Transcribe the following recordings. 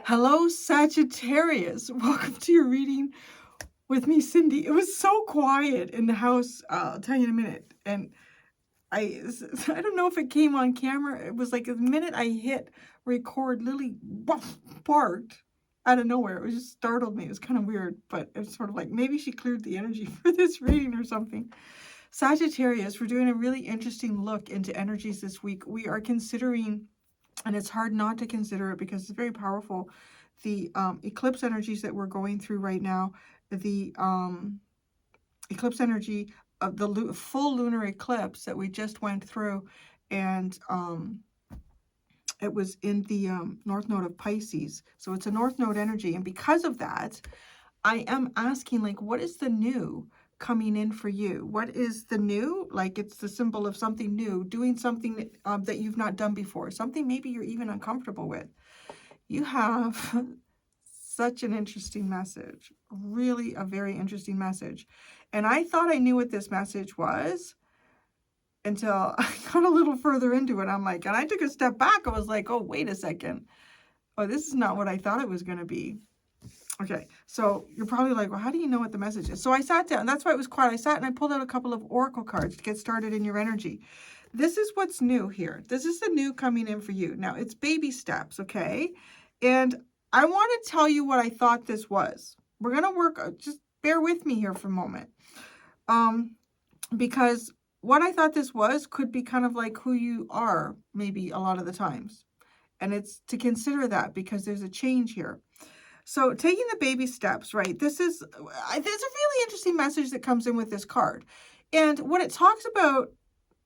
Hello, Sagittarius. Welcome to your reading with me, Cindy. It was so quiet in the house. I'll tell you in a minute. And I don't know if it came on camera. It was like the minute I hit record, Lily barked out of nowhere. It was just startled me. It was kind of weird, but it was sort of like maybe she cleared the energy for this reading or something. Sagittarius, we're doing a really interesting look into energies this week. We are considering, and it's hard not to consider it because it's very powerful, the eclipse energies that we're going through right now, the eclipse energy of the full lunar eclipse that we just went through, and it was in the North Node of Pisces. So it's a North Node energy, and because of that, I am asking, like, what is the new coming in for you? What is the new? Like, it's the symbol of something new, doing something that you've not done before, something maybe you're even uncomfortable with. You have such an interesting message, really a very interesting message. And I thought I knew what this message was until I got a little further into it. I'm like, and I took a step back. I was like, oh, wait a second. Oh, this is not what I thought it was going to be. Okay, so you're probably like, well, how do you know what the message is? So I sat down. That's why it was quiet. I sat and I pulled out a couple of oracle cards to get started in your energy. This is what's new here. This is the new coming in for you. Now, it's baby steps, okay? And I want to tell you what I thought this was. We're going to work, just bear with me here for a moment. Because what I thought this was could be kind of like who you are, maybe a lot of the times. And it's to consider that because there's a change here. So taking the baby steps, right? There's a really interesting message that comes in with this card. And what it talks about,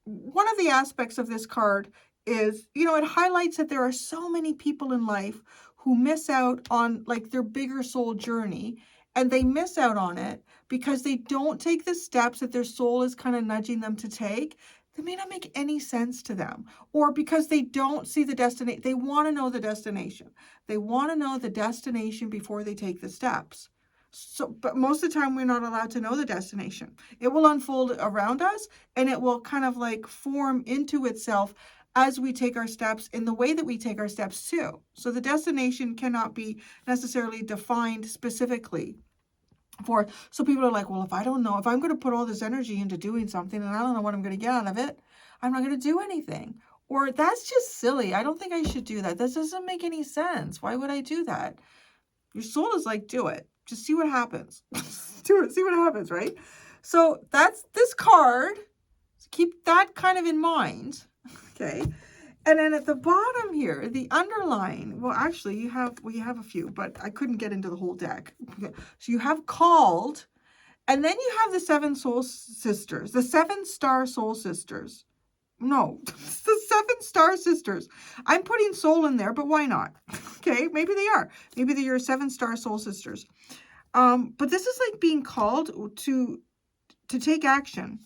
one of the aspects of this card is, it highlights that there are so many people in life who miss out on like their bigger soul journey, and they miss out on it because they don't take the steps that their soul is kind of nudging them to take. They may not make any sense to them, or because they don't see the destination. They want to know the destination. They want to know the destination before they take the steps. So, but most of the time we're not allowed to know the destination. It will unfold around us, and it will kind of like form into itself as we take our steps in the way that we take our steps too. So the destination cannot be necessarily defined specifically. So people are like, well, if I don't know, if I'm going to put all this energy into doing something and I don't know what I'm going to get out of it, I'm not going to do anything. Or that's just silly. I don't think I should do that. This doesn't make any sense. Why would I do that? Your soul is like, do it. Just see what happens. Do it. See what happens, right? So that's this card. So keep that kind of in mind. Okay. And then at the bottom here, the underline, well, actually, we have a few, but I couldn't get into the whole deck. So you have called, and then you have the 7 soul sisters, the 7-star soul sisters. No, the 7-star sisters. I'm putting soul in there, but why not? Okay, maybe they are. Maybe they're your 7-star soul sisters. But this is like being called to take action.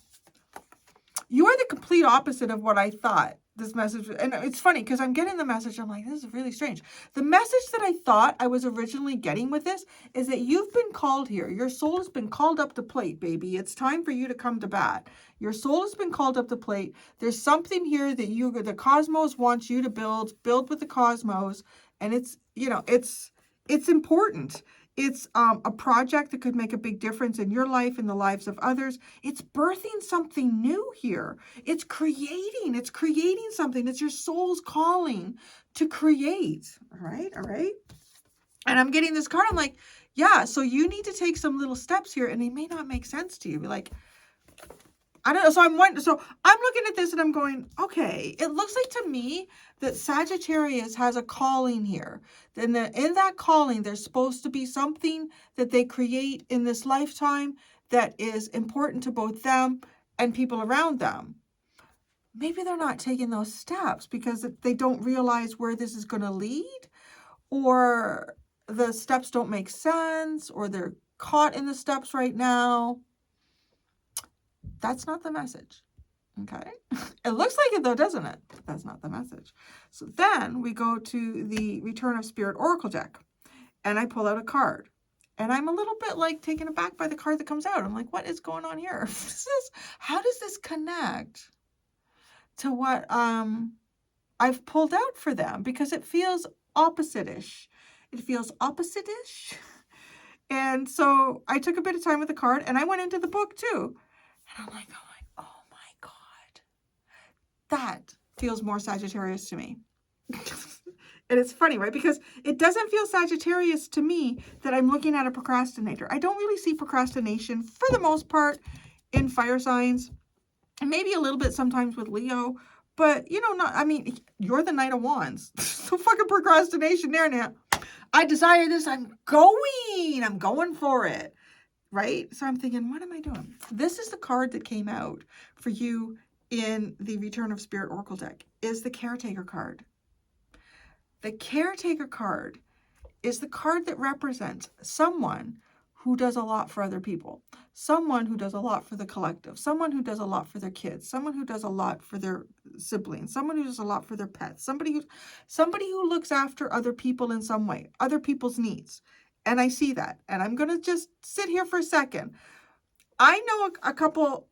You are the complete opposite of what I thought this message. And it's funny because I'm getting the message. I'm like, this is really strange. The message that I thought I was originally getting with this is that you've been called here. Your soul has been called up to plate, baby. It's time for you to come to bat. Your soul has been called up to plate. There's something here that the cosmos wants you to build with the cosmos. And it's, it's important. It's a project that could make a big difference in your life and the lives of others. It's birthing something new here. It's creating something. It's your soul's calling to create. All right. And I'm getting this card. I'm like, yeah, so you need to take some little steps here, and they may not make sense to you. Like, I don't know. So I'm looking at this and I'm going, okay, it looks like to me that Sagittarius has a calling here. Then in that calling, there's supposed to be something that they create in this lifetime that is important to both them and people around them. Maybe they're not taking those steps because they don't realize where this is going to lead, or the steps don't make sense, or they're caught in the steps right now. That's not the message. Okay. It looks like it though, doesn't it? But that's not the message. So then we go to the Return of Spirit Oracle deck, and I pull out a card, and I'm a little bit like taken aback by the card that comes out. I'm like, what is going on here? How does this connect to what I've pulled out for them? Because it feels opposite-ish. It feels opposite-ish. And so I took a bit of time with the card and I went into the book too. And I'm like, oh my God, that feels more Sagittarius to me. And it's funny, right? Because it doesn't feel Sagittarius to me that I'm looking at a procrastinator. I don't really see procrastination for the most part in fire signs, and maybe a little bit sometimes with Leo, but you know, not, I mean, you're the Knight of Wands. So fucking procrastination there now. I desire this. I'm going for it. Right? So I'm thinking, what am I doing? This is the card that came out for you in the Return of Spirit Oracle deck, is the Caretaker card. The Caretaker card is the card that represents someone who does a lot for other people, someone who does a lot for the collective, someone who does a lot for their kids, someone who does a lot for their siblings, someone who does a lot for their pets, somebody who looks after other people in some way, other people's needs. And I see that. And I'm going to just sit here for a second. I know a couple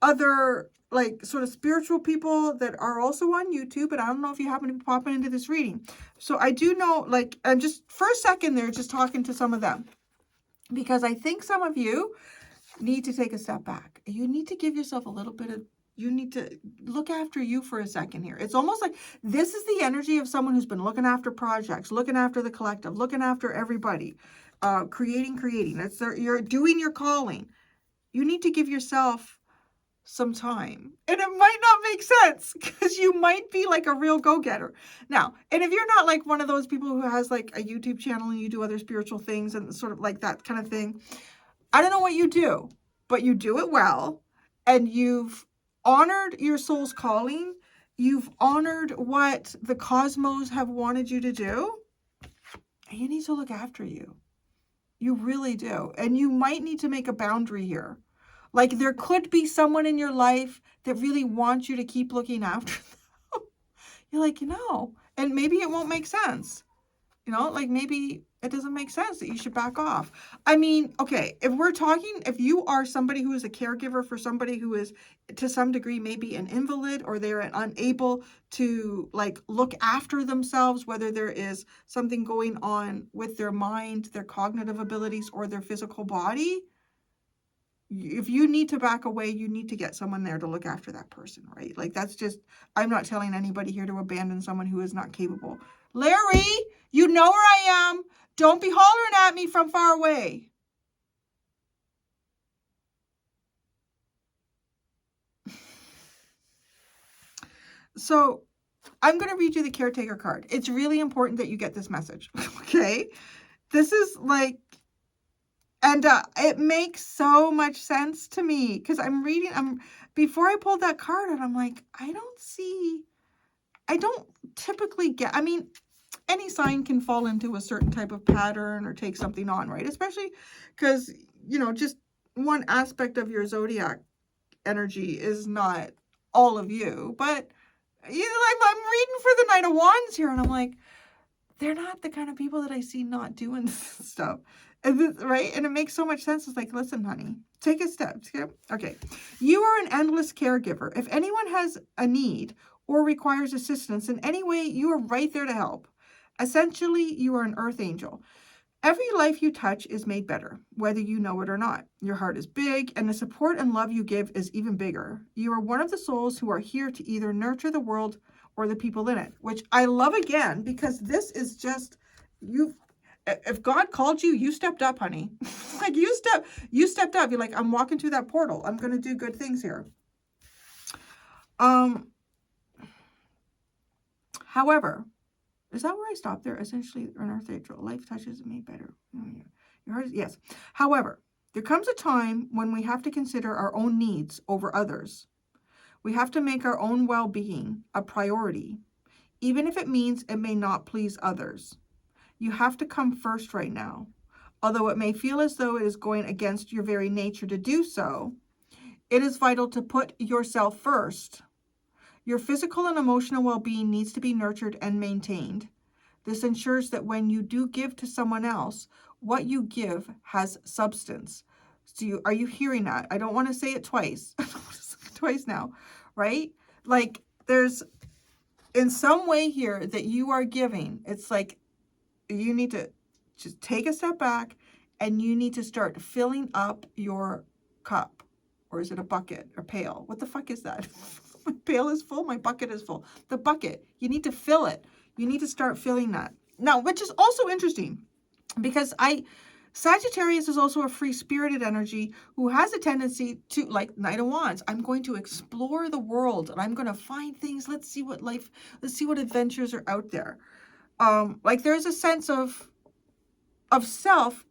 other like sort of spiritual people that are also on YouTube, and I don't know if you happen to be popping into this reading. So I do know, like, I'm just for a second there just talking to some of them, because I think some of you need to take a step back. You need to give yourself a little bit of, you need to look after you for a second here. It's almost like this is the energy of someone who's been looking after projects, looking after the collective, looking after everybody, creating. You're doing your calling. You need to give yourself some time. And it might not make sense because you might be like a real go-getter. Now, and if you're not like one of those people who has like a YouTube channel and you do other spiritual things and sort of like that kind of thing, I don't know what you do, but you do it well, and you've honored your soul's calling. You've honored what the cosmos have wanted you to do. And you need to look after you. You really do. And you might need to make a boundary here. Like there could be someone in your life that really wants you to keep looking after them. You're like, and maybe it won't make sense. Like maybe it doesn't make sense that you should back off. I mean, okay, if you are somebody who is a caregiver for somebody who is to some degree maybe an invalid, or they're unable to like look after themselves, whether there is something going on with their mind, their cognitive abilities, or their physical body, if you need to back away, you need to get someone there to look after that person, right? Like that's just, I'm not telling anybody here to abandon someone who is not capable. Larry, you know where I am. Don't be hollering at me from far away. So I'm going to read you the Caretaker card. It's really important that you get this message, okay? This is like, and it makes so much sense to me because before I pulled that card and I'm like, I don't typically get, I mean, any sign can fall into a certain type of pattern or take something on, right? Especially because, just one aspect of your zodiac energy is not all of you. But, I'm reading for the Knight of Wands here and I'm like, they're not the kind of people that I see not doing stuff. Right? And it makes so much sense. It's like, listen, honey, take a step. Okay. You are an endless caregiver. If anyone has a need or requires assistance in any way, you are right there to help. Essentially, you are an earth angel. Every life you touch is made better, whether you know it or not. Your heart is big, and the support and love you give is even bigger. You are one of the souls who are here to either nurture the world or the people in it, which I love again, because this is just, if God called you, you stepped up, honey. Like you stepped up. You're like, I'm walking through that portal. I'm going to do good things here. However, is that where I stopped there? Essentially, an earth angel. Life touches is made better. Your heart is, yes. However, there comes a time when we have to consider our own needs over others. We have to make our own well-being a priority, even if it means it may not please others. You have to come first right now. Although it may feel as though it is going against your very nature to do so, it is vital to put yourself first. Your physical and emotional well-being needs to be nurtured and maintained. This ensures that when you do give to someone else, what you give has substance. So are you hearing that? I don't want to say it twice. Twice now, right? Like there's in some way here that you are giving. It's like you need to just take a step back and you need to start filling up your cup. Or is it a bucket or pail? What the fuck is that? My pail is full, my bucket is full. The bucket, you need to fill it. You need to start filling that. Now, which is also interesting because Sagittarius is also a free-spirited energy who has a tendency to, like Knight of Wands, I'm going to explore the world and I'm going to find things. Let's see what adventures are out there. Like there's a sense of self,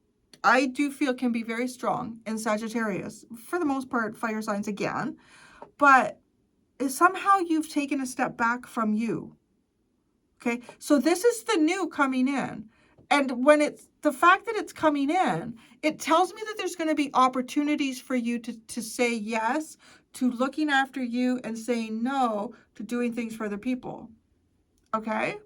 I do feel can be very strong in Sagittarius. For the most part, fire signs again. But somehow you've taken a step back from you. Okay, so this is the new coming in. And when it's the fact that it's coming in, it tells me that there's going to be opportunities for you to say yes to looking after you and saying no to doing things for other people. Okay?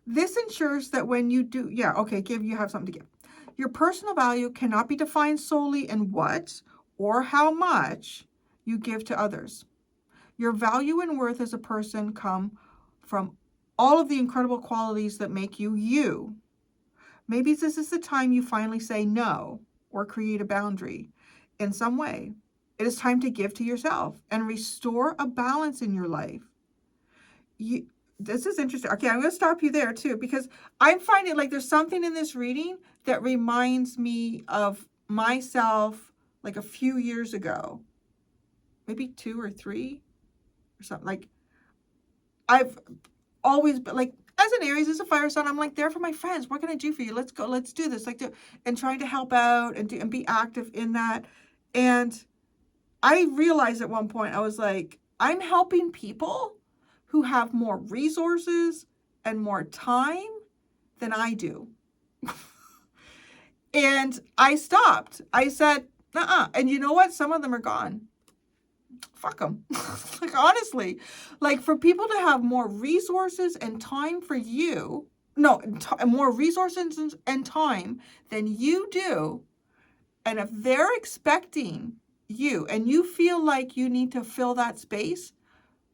This ensures that when you do, you have something to give. Your personal value cannot be defined solely in what or how much you give to others. Your value and worth as a person come from all of the incredible qualities that make you you. Maybe this is the time you finally say no or create a boundary in some way. It is time to give to yourself and restore a balance in your life. This is interesting. Okay, I'm going to stop you there too, because I'm finding like there's something in this reading that reminds me of myself like a few years ago, maybe 2 or 3 or something. Like I've always been like, as an Aries, as a fire sign, I'm like there for my friends. What can I do for you? Let's go. Let's do this. And trying to help out and be active in that. And I realized at one point, I was like, I'm helping people who have more resources and more time than I do. And I stopped. I said, nuh-uh. And you know what? Some of them are gone. Fuck them. Like, honestly, like for people to have more resources and time for you, more resources and time than you do. And if they're expecting you and you feel like you need to fill that space,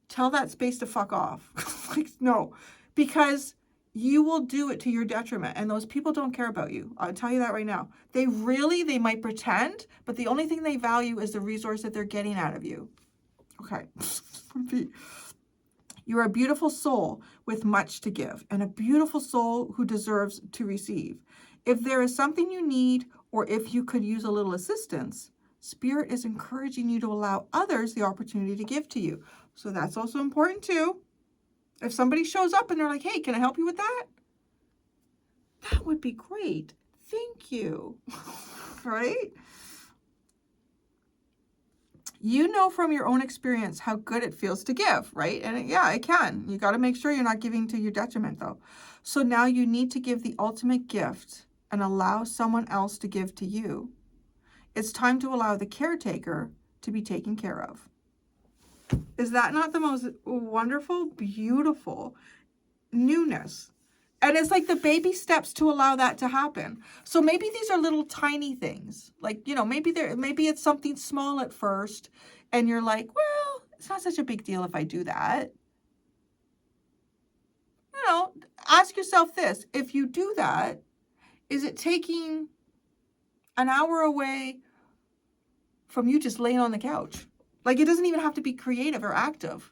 tell that space to fuck off. Like, no, because you will do it to your detriment. And those people don't care about you. I'll tell you that right now. They might pretend, but the only thing they value is the resource that they're getting out of you. Okay. You're a beautiful soul with much to give and a beautiful soul who deserves to receive. If there is something you need or if you could use a little assistance, Spirit is encouraging you to allow others the opportunity to give to you. So that's also important too. If somebody shows up and they're like, hey, can I help you with that? That would be great. Thank you. Right? You know from your own experience how good it feels to give, right? And it can. You got to make sure you're not giving to your detriment though. So now you need to give the ultimate gift and allow someone else to give to you. It's time to allow the caretaker to be taken care of. Is that not the most wonderful, beautiful newness? And it's like the baby steps to allow that to happen. So maybe these are little tiny things. Like, maybe it's something small at first. And you're like, well, it's not such a big deal if I do that. Ask yourself this. If you do that, is it taking an hour away from you just laying on the couch? Like, it doesn't even have to be creative or active.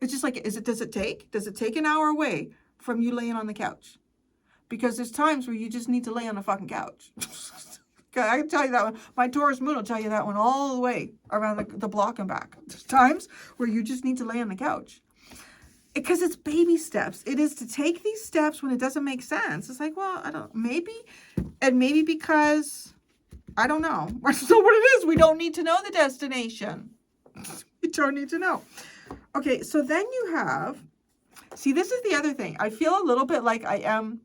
It's just like, does it take an hour away from you laying on the couch? Because there's times where you just need to lay on the fucking couch. I can tell you that one. My Taurus moon will tell you that one all the way around the block and back. There's times where you just need to lay on the couch. Because it's baby steps. It is to take these steps when it doesn't make sense. It's like, well, maybe because, I don't know. So what it is, we don't need to know the destination. You don't need to know. Okay, so then you have, see, this is the other thing. I feel a little bit like I am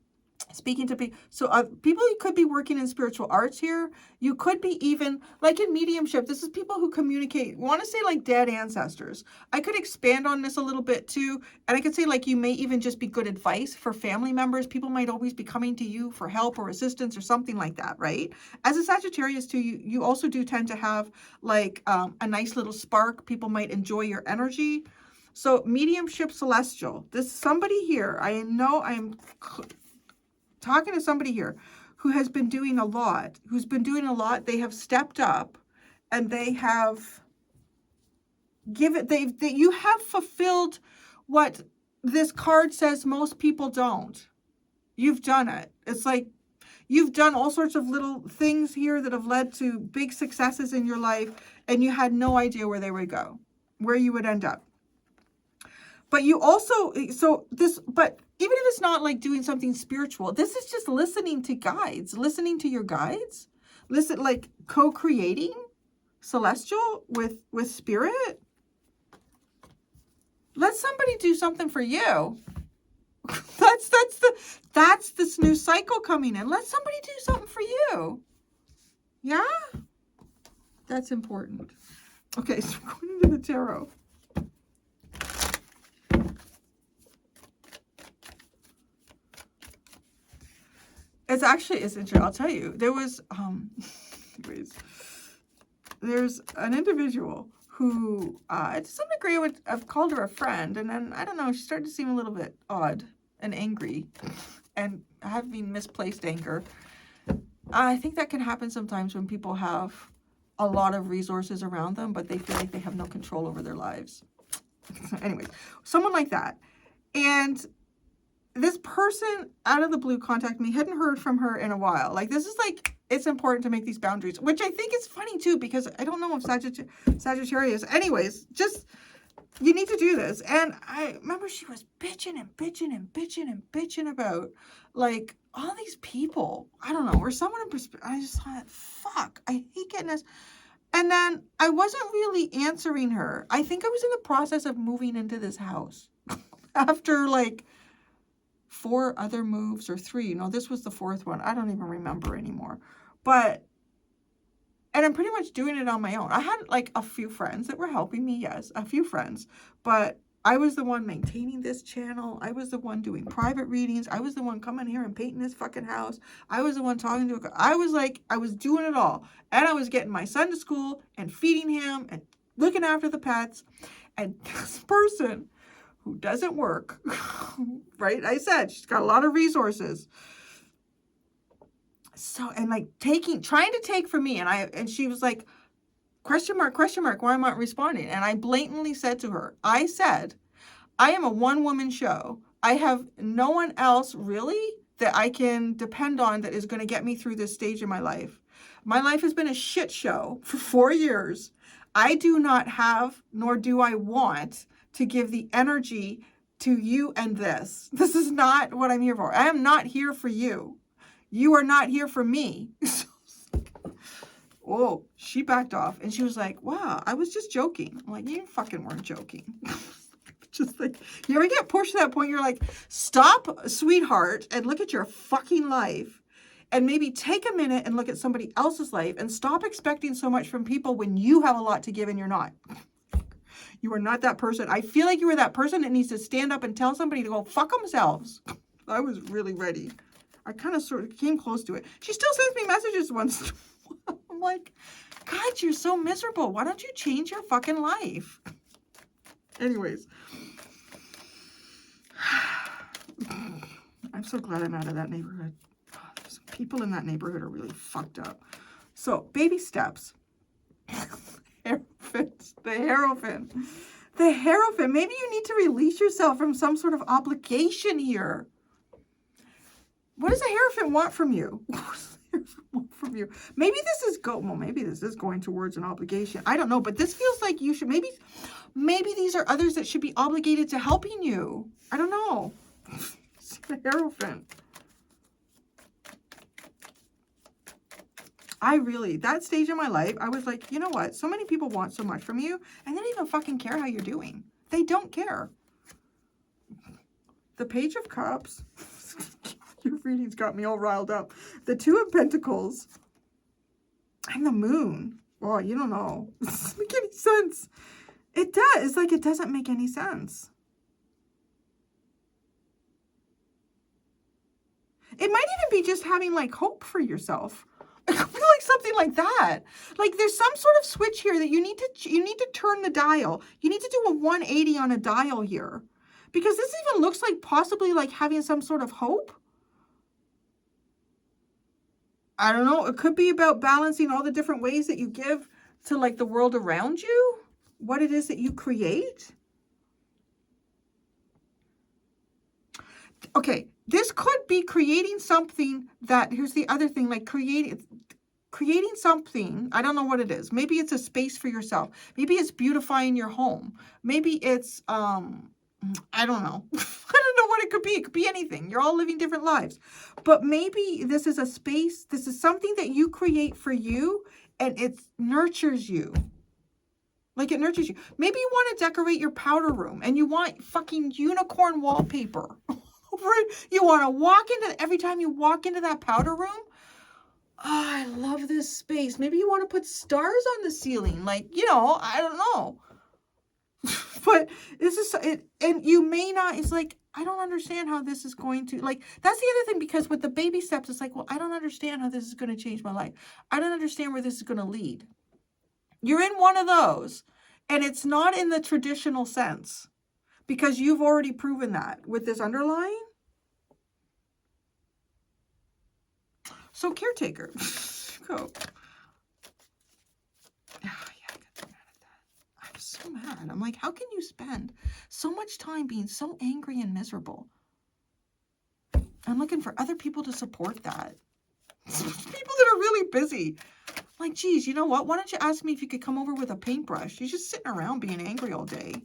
speaking to people. So people who could be working in spiritual arts here. You could be even like in mediumship. This is people who communicate, want to say like dead ancestors. I could expand on this a little bit too. And I could say like you may even just be good advice for family members. People might always be coming to you for help or assistance or something like that, right? As a Sagittarius too, you also do tend to have like a nice little spark. People might enjoy your energy. So mediumship celestial. This somebody here, I know I'm talking to somebody here who has been doing a lot, They have stepped up and they have you have fulfilled what this card says most people don't. You've done it. It's like you've done all sorts of little things here that have led to big successes in your life, and you had no idea where they would go, where you would end up. But you also, but even if it's not like doing something spiritual, this is just listening to guides, listening to your guides, like co-creating celestial with spirit. Let somebody do something for you. That's this new cycle coming in. Let somebody do something for you. Yeah? That's important. Okay, so we're going into the tarot. It's interesting. I'll tell you. There was, anyways, there's an individual who, to some degree, I've called her a friend, and then, I don't know, she started to seem a little bit odd and angry, and having misplaced anger. I think that can happen sometimes when people have a lot of resources around them, but they feel like they have no control over their lives. Anyways, someone like that. And this person out of the blue contacted me, hadn't heard from her in a while. Like, this is like, it's important to make these boundaries, which I think is funny too, because I don't know if Sagittarius, anyways, just, you need to do this. And I remember she was bitching about like all these people, I don't know, or someone in perspective. I just thought, fuck, I hate getting this. And then I wasn't really answering her. I think I was in the process of moving into this house after like 4 other moves, or 3. No, this was the 4th one. I don't even remember anymore. But, and I'm pretty much doing it on my own. I had like a few friends that were helping me. Yes, a few friends. But I was the one maintaining this channel. I was the one doing private readings. I was the one coming here and painting this fucking house. I was the one talking to I was doing it all. And I was getting my son to school and feeding him and looking after the pets. And this person who doesn't work, right? I said, she's got a lot of resources. So, and like trying to take from me. And she was like, question mark, why am I not responding? And I blatantly said to her, I said, I am a one-woman show. I have no one else really that I can depend on that is going to get me through this stage in my life. My life has been a shit show for 4 years. I do not have, nor do I want to give the energy to you and this. This is not what I'm here for. I am not here for you. You are not here for me. Oh, she backed off and she was like, wow, I was just joking. I'm like, you fucking weren't joking. Just like, you ever get pushed to that point, you're like, stop, sweetheart, and look at your fucking life. And maybe take a minute and look at somebody else's life and stop expecting so much from people when you have a lot to give and you're not. You are not that person. I feel like you are that person that needs to stand up and tell somebody to go fuck themselves. I was really ready. I kind of sort of came close to it. She still sends me messages once. I'm like, God, you're so miserable. Why don't you change your fucking life? Anyways. I'm so glad I'm out of that neighborhood. Some people in that neighborhood are really fucked up. So, baby steps. The Hierophant. The Hierophant. Maybe you need to release yourself from some sort of obligation here. What does the Hierophant want from you? Maybe this is maybe this is going towards an obligation. I don't know, but this feels like you should maybe these are others that should be obligated to helping you. I don't know. The Hierophant. That stage in my life, I was like, you know what? So many people want so much from you, and they don't even fucking care how you're doing. They don't care. The Page of Cups. Your readings got me all riled up. The 2 of Pentacles. And the Moon. Oh, you don't know. It doesn't make any sense. It does. It's like it doesn't make any sense. It might even be just having like hope for yourself. I feel like like something like that. Like there's some sort of switch here that you need to turn the dial. You need to do a 180 on a dial here. Because this even looks like possibly like having some sort of hope. I don't know. It could be about balancing all the different ways that you give to like the world around you. What it is that you create. Okay, this could be creating something that, here's the other thing, like creating something, I don't know what it is. Maybe it's a space for yourself. Maybe it's beautifying your home. Maybe it's, I don't know. I don't know what it could be. It could be anything. You're all living different lives. But maybe this is a space, this is something that you create for you, and it nurtures you. Like it nurtures you. Maybe you want to decorate your powder room, and you want fucking unicorn wallpaper. You want to walk into, every time you walk into that powder room, oh, I love this space. Maybe you want to put stars on the ceiling. Like, you know, I don't know. But this is it, and you may not, it's like, I don't understand how this is going to, like, that's the other thing, because with the baby steps, it's like, well, I don't understand how this is going to change my life. I don't understand where this is going to lead. You're in one of those, and it's not in the traditional sense, because you've already proven that with this underlying. So caretaker, go. Oh, yeah, I got so mad at that. I'm so mad. I'm like, how can you spend so much time being so angry and miserable? I'm looking for other people to support that. People that are really busy. Like, geez, you know what? Why don't you ask me if you could come over with a paintbrush? You're just sitting around being angry all day.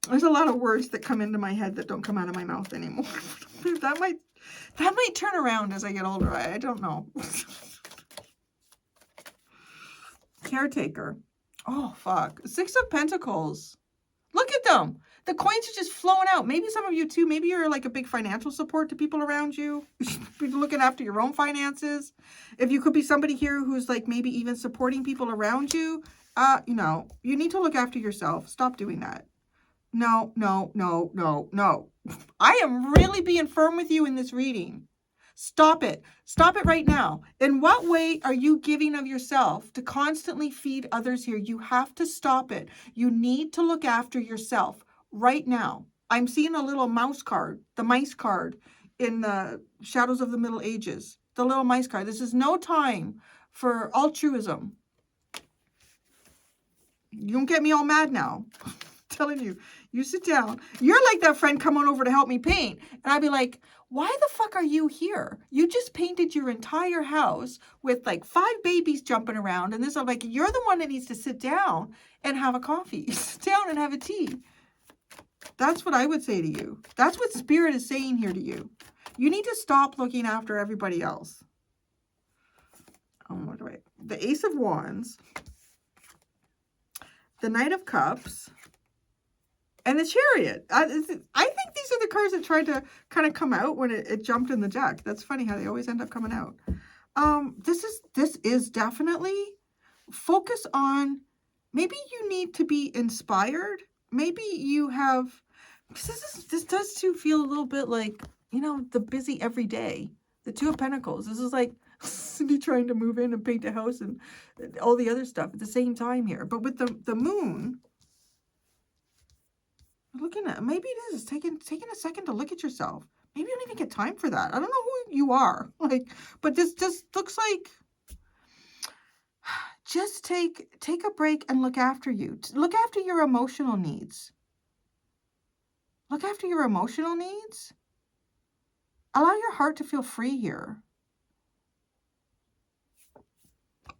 There's a lot of words that come into my head that don't come out of my mouth anymore. That might turn around as I get older. I don't know. Caretaker. Oh, fuck. 6 of Pentacles. Look at them. The coins are just flowing out. Maybe some of you too. Maybe you're like a big financial support to people around you. Be looking after your own finances. If you could be somebody here who's like maybe even supporting people around you, you know, you need to look after yourself. Stop doing that. No, no, no, no, no. I am really being firm with you in this reading. Stop it. Stop it right now. In what way are you giving of yourself to constantly feed others here? You have to stop it. You need to look after yourself right now. I'm seeing a little mouse card, the mice card in the Shadows of the Middle Ages. The little mice card. This is no time for altruism. You don't get me all mad now. Telling you, you sit down. You're like that friend coming over to help me paint. And I'd be like, why the fuck are you here? You just painted your entire house with like 5 babies jumping around. And this, I'm like, you're the one that needs to sit down and have a coffee. Sit down and have a tea. That's what I would say to you. That's what Spirit is saying here to you. You need to stop looking after everybody else. What do I? The Ace of Wands. The Knight of Cups. And the Chariot. I think these are the cards that tried to kind of come out when it jumped in the deck. That's funny how they always end up coming out. This is definitely focus on, maybe you need to be inspired. Maybe you have, because this does too feel a little bit like, you know, the busy every day. The 2 of Pentacles. This is like Cindy trying to move in and paint a house and all the other stuff at the same time here. But with the moon, looking at, maybe it is taking a second to look at yourself. Maybe you don't even get time for that. I don't know who you are, like, but this just looks like, just take a break and look after you. Look after your emotional needs. Look after your emotional needs. Allow your heart to feel free here.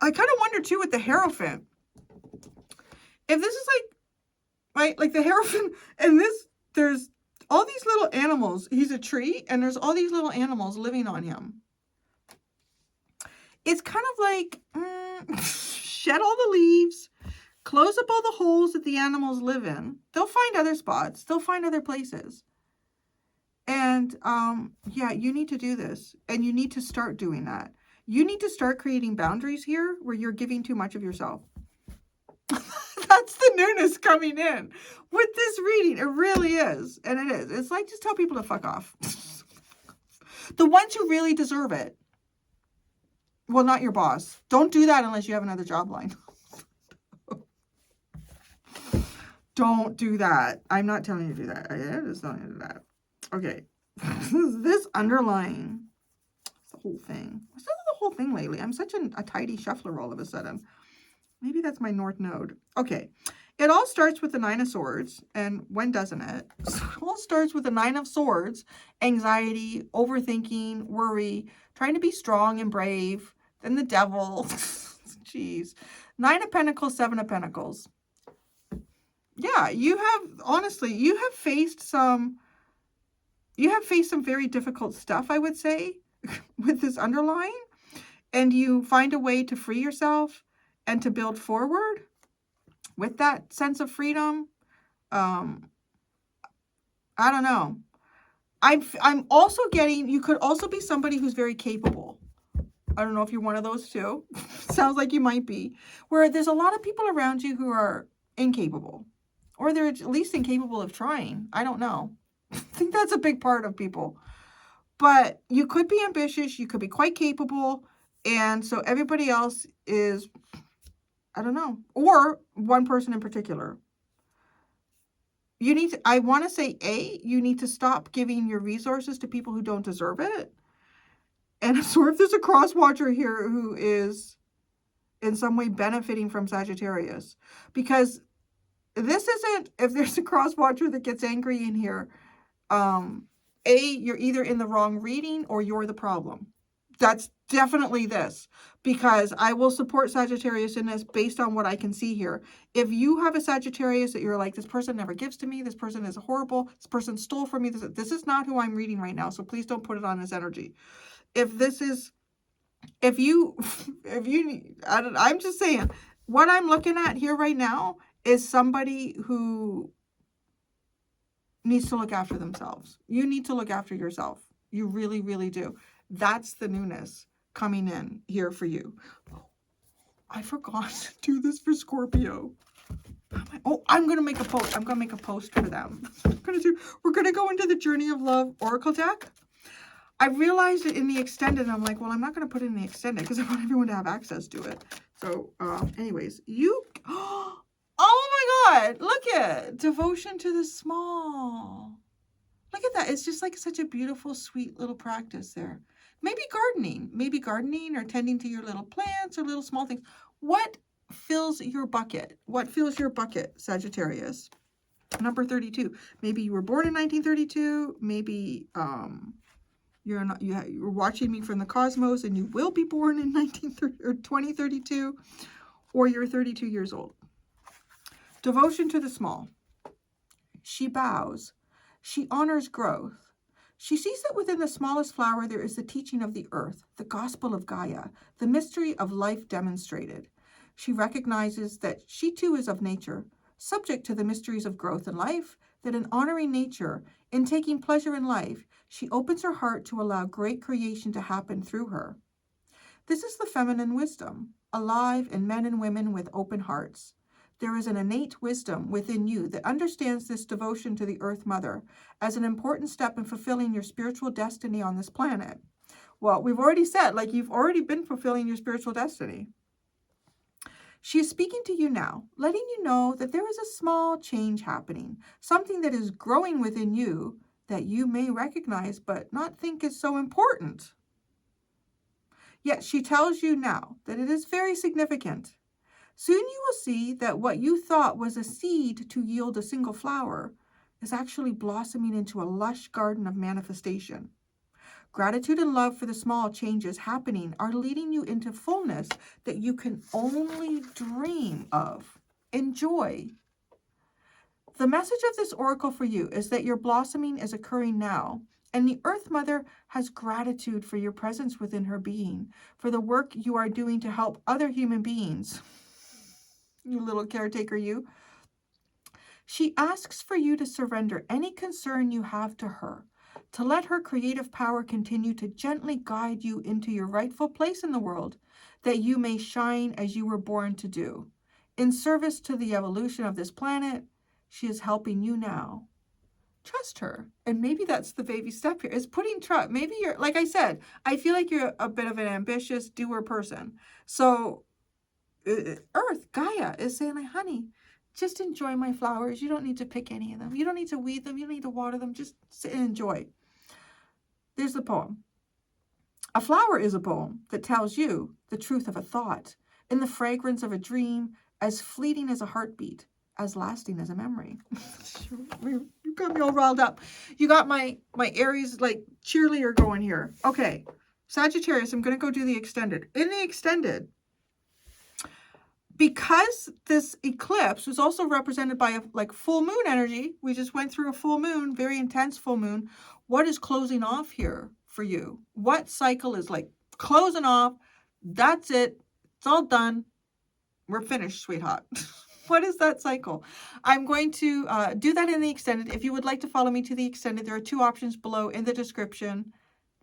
I kind of wonder too with the Hierophant, if this is like, right, like the Hierophant, and this, there's all these little animals. He's a tree, and there's all these little animals living on him. It's kind of like, shed all the leaves, close up all the holes that the animals live in. They'll find other spots. They'll find other places. And, yeah, you need to do this, and you need to start doing that. You need to start creating boundaries here where you're giving too much of yourself. That's the newness coming in with this reading. It really is. And it is. It's like, just tell people to fuck off. The ones who really deserve it. Well, not your boss. Don't do that unless you have another job line. Don't do that. I'm not telling you to do that. I'm just telling you to do that. Okay. This underlying. The whole thing. What's the whole thing lately? I'm such a tidy shuffler all of a sudden. Maybe that's my North Node. Okay. It all starts with the Nine of Swords. And when doesn't it? So it all starts with the Nine of Swords. Anxiety, overthinking, worry, trying to be strong and brave. Then the Devil. Jeez. Nine of Pentacles, Seven of Pentacles. Yeah, you have, honestly, you have faced some very difficult stuff, I would say, with this underlying. And you find a way to free yourself and to build forward with that sense of freedom. I don't know. I'm also getting, you could also be somebody who's very capable. I don't know if you're one of those too. Sounds like you might be. Where there's a lot of people around you who are incapable. Or they're at least incapable of trying. I don't know. I think that's a big part of people. But you could be ambitious. You could be quite capable. And so everybody else is, I don't know. Or one person in particular. You need to, I want to say, you need to stop giving your resources to people who don't deserve it. And sort of there's a cross watcher here who is in some way benefiting from Sagittarius. Because this isn't, if there's a cross watcher that gets angry in here, you're either in the wrong reading or you're the problem. That's definitely this, because I will support Sagittarius in this based on what I can see here. If you have a Sagittarius that you're like, this person never gives to me, this person is horrible, this person stole from me, this is not who I'm reading right now, so please don't put it on this energy. I'm just saying, what I'm looking at here right now is somebody who needs to look after themselves. You need to look after yourself. You really, really do. That's the newness coming in here for you. I forgot to do this for Scorpio. Oh, I'm going to make a post. I'm going to make a post for them. We're going to go into the Journey of Love Oracle deck. I realized it in the extended. I'm like, well, I'm not going to put it in the extended because I want everyone to have access to it. So, anyways, oh my God, look at devotion to the small. Look at that. It's just like such a beautiful, sweet little practice there. Maybe gardening or tending to your little plants or little small things. What fills your bucket? What fills your bucket, Sagittarius? Number 32. Maybe you were born in 1932. Maybe you're watching me from the cosmos and you will be born in 2032, or you're 32 years old. Devotion to the small. She bows. She honors growth. She sees that within the smallest flower there is the teaching of the earth, the gospel of Gaia, the mystery of life demonstrated. She recognizes that she too is of nature, subject to the mysteries of growth and life, that in honoring nature, in taking pleasure in life, she opens her heart to allow great creation to happen through her. This is the feminine wisdom, alive in men and women with open hearts. There is an innate wisdom within you that understands this devotion to the Earth Mother as an important step in fulfilling your spiritual destiny on this planet. Well, we've already said, like, you've already been fulfilling your spiritual destiny. She is speaking to you now, letting you know that there is a small change happening, something that is growing within you that you may recognize but not think is so important. Yet she tells you now that it is very significant. Soon you will see that what you thought was a seed to yield a single flower is actually blossoming into a lush garden of manifestation. Gratitude and love for the small changes happening are leading you into fullness that you can only dream of. Enjoy. The message of this oracle for you is that your blossoming is occurring now, and the Earth Mother has gratitude for your presence within her being, for the work you are doing to help other human beings. You little caretaker, you. She asks for you to surrender any concern you have to her, to let her creative power continue to gently guide you into your rightful place in the world, that you may shine as you were born to do. In service to the evolution of this planet, she is helping you now. Trust her. And maybe that's the baby step here, is putting trust. Maybe you're, like I said, I feel like you're a bit of an ambitious doer person. So Earth, Gaia is saying, like, honey, just enjoy my flowers. You don't need to pick any of them. You don't need to weed them. You don't need to water them. Just sit and enjoy. There's the poem. A flower is a poem that tells you the truth of a thought in the fragrance of a dream, as fleeting as a heartbeat, as lasting as a memory. You got me all riled up. You got my Aries, like, cheerleader going here. Okay, Sagittarius, I'm going to go do the extended. In the extended, because this eclipse was also represented by like full moon energy, we just went through a full moon, very intense full moon. What is closing off here for you? What cycle is like closing off? That's it. It's all done. We're finished, sweetheart. What is that cycle? I'm going to do that in the extended. If you would like to follow me to the extended, there are 2 options below in the description.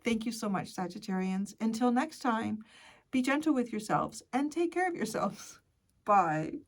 Thank you so much, Sagittarians. Until next time, be gentle with yourselves and take care of yourselves. Bye.